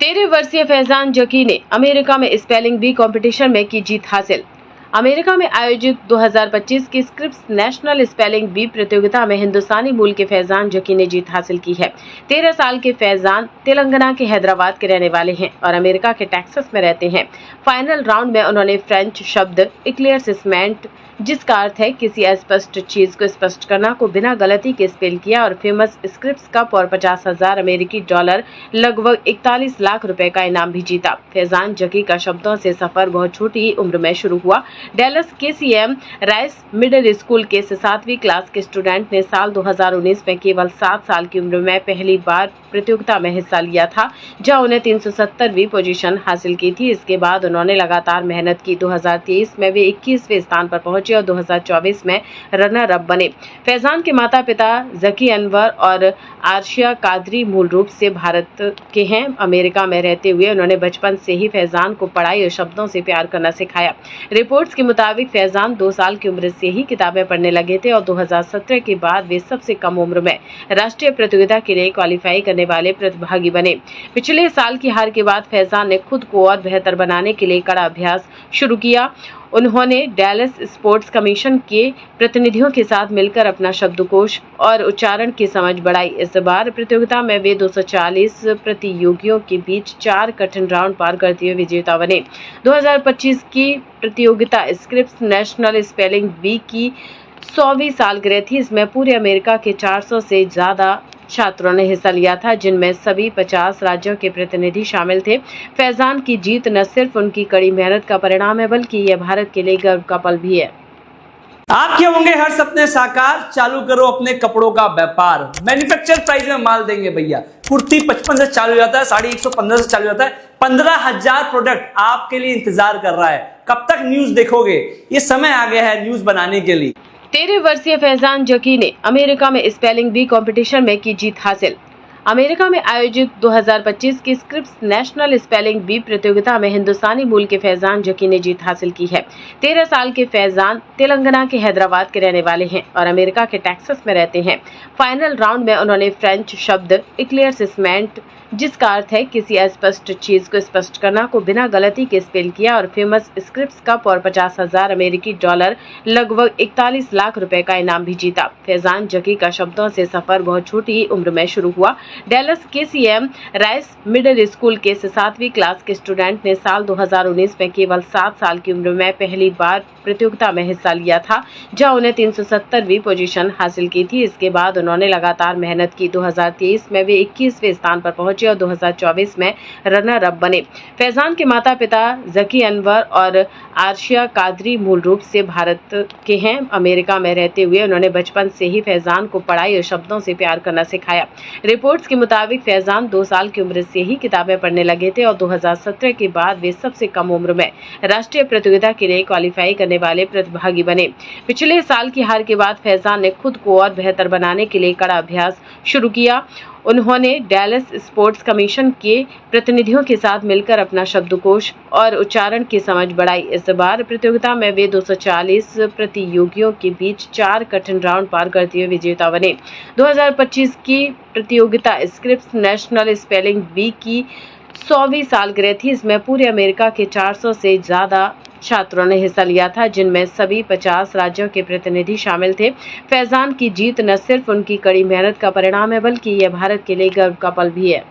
13 वर्षीय फैजान जकी ने अमेरिका में स्पेलिंग बी कंपटीशन में की जीत हासिल। अमेरिका में आयोजित 2025 की स्क्रिप्स नेशनल स्पेलिंग बी प्रतियोगिता में हिंदुस्तानी मूल के फैजान जकी ने जीत हासिल की है। 13 साल के फैजान तेलंगाना के हैदराबाद के रहने वाले हैं और अमेरिका के टेक्सास में रहते हैं। फाइनल राउंड में उन्होंने फ्रेंच शब्द इक्लेयरसिसमेंट, जिसका अर्थ है किसी अस्पष्ट चीज को स्पष्ट करना, को बिना गलती के स्पेल किया और फेमस स्क्रिप्स कप और 50,000 अमेरिकी डॉलर लगभग 41 लाख रुपए का इनाम भी जीता। फैजान जकी का शब्दों से सफर बहुत छोटी उम्र में शुरू हुआ। Dallas KCM rice middle school के 7वीं क्लास के स्टूडेंट ने साल 2019 में केवल 7 साल की उम्र में पहली बार प्रतियोगिता में हिस्सा लिया था, जहां उन्हें 370वीं पोजीशन हासिल की थी। इसके बाद उन्होंने लगातार मेहनत की। 2023 में वे 21वें स्थान पर पहुंचे और 2024 में रनर अप बने। फैजान के माता पिता जकी अनवर और आरशिया कादरी मूल रूप से भारत के हैं। अमेरिका में रहते हुए उन्होंने बचपन से ही फैजान को पढ़ाई और शब्दों से प्यार करना सिखाया। रिपोर्ट्स के मुताबिक फैजान 2 साल की उम्र से ही किताबें पढ़ने लगे थे और 2017 के बाद वे सबसे कम उम्र में राष्ट्रीय प्रतियोगिता के लिए क्वालिफाई करने वाले प्रतिभागी बने। पिछले साल की हार के बाद फैजान ने खुद को और बेहतर बनाने के लिए कड़ा अभ्यास शुरू किया। उन्होंने डैलस स्पोर्ट्स कमीशन के प्रतिनिधियों के साथ मिलकर अपना शब्दकोश और उच्चारण की समझ बढ़ाई। इस बार प्रतियोगिता में वे 240 प्रतियोगियों के बीच 4 कठिन राउंड पार करते हुए विजेता बने। 2025 की प्रतियोगिता स्क्रिप्स नेशनल स्पेलिंग बी की 100वीं सालगिरह थी। इसमें पूरे अमेरिका के 400 से ज्यादा छात्रों ने हिस्सा लिया था, जिनमें सभी 50 राज्यों के प्रतिनिधि शामिल थे। फैजान की जीत न सिर्फ उनकी कड़ी मेहनत का परिणाम है, बल्कि यह भारत के लिए गर्व का पल भी है। आपके होंगे हर सपने साकार, चालू करो अपने कपड़ों का व्यापार। मैन्युफैक्चर प्राइस में माल देंगे भैया। कुर्ती 55 से चालू हो जाता है, साड़ी 115 से चालू हो जाता है। 15,000 प्रोडक्ट आपके लिए इंतजार कर रहा है। कब तक न्यूज देखोगे? ये समय आ गया है न्यूज बनाने के लिए। 13 वर्षीय फैजान जकी ने अमेरिका में स्पेलिंग बी कंपटीशन में की जीत हासिल। अमेरिका में आयोजित 2025 की स्क्रिप्स नेशनल स्पेलिंग बी प्रतियोगिता में हिंदुस्तानी मूल के फैजान जकी ने जीत हासिल की है। 13 साल के फैजान तेलंगाना के हैदराबाद के रहने वाले हैं और अमेरिका के टेक्सास में रहते हैं। फाइनल राउंड में उन्होंने फ्रेंच शब्द इक्लेयरसिसमेंट, जिसका अर्थ है किसी अस्पष्ट चीज को स्पष्ट करना, को बिना गलती के स्पेल किया और फेमस स्क्रिप्स कप और 50,000 अमेरिकी डॉलर लगभग 41 लाख रुपए का इनाम भी जीता। फैजान जकी का शब्दों से सफर बहुत छोटी उम्र में शुरू हुआ। Dallas KCM rice middle school के 7वीं क्लास के स्टूडेंट ने साल 2019 में केवल 7 साल की उम्र में पहली बार प्रतियोगिता में हिस्सा लिया था, जहां उन्हें 370वीं पोजीशन हासिल की थी। इसके बाद उन्होंने लगातार मेहनत की। 2023 में वे 21वें स्थान पर पहुंचे और 2024 में रनर अप बने। फैजान के माता पिता जकी अनवर और आरशिया कादरी मूल रूप से भारत के हैं। अमेरिका में रहते हुए उन्होंने बचपन से ही फैजान को पढ़ाई और शब्दों से प्यार करना सिखाया। रिपोर्ट्स के मुताबिक फैजान 2 साल की उम्र से ही किताबें पढ़ने लगे थे और 2017 के बाद वे सबसे कम उम्र में राष्ट्रीय प्रतियोगिता के लिए क्वालिफाई करने वाले प्रतिभागी बने। पिछले साल की हार के बाद फैजान ने खुद को और बेहतर बनाने के लिए कड़ा अभ्यास शुरू किया। उन्होंने डैलस स्पोर्ट्स कमीशन के प्रतिनिधियों के साथ मिलकर अपना शब्दकोश और उच्चारण की समझ बढ़ाई। इस बार प्रतियोगिता में वे 240 प्रतियोगियों के बीच 4 कठिन राउंड पार करते हुए विजेता बने। 2025 की प्रतियोगिता स्क्रिप्स नेशनल स्पेलिंग बी की 100वीं सालगिरह थी। इसमें पूरे अमेरिका के 400 से ज्यादा छात्रों ने हिस्सा लिया था, जिनमें सभी 50 राज्यों के प्रतिनिधि शामिल थे। फैजान की जीत न सिर्फ उनकी कड़ी मेहनत का परिणाम है, बल्कि यह भारत के लिए गर्व का पल भी है।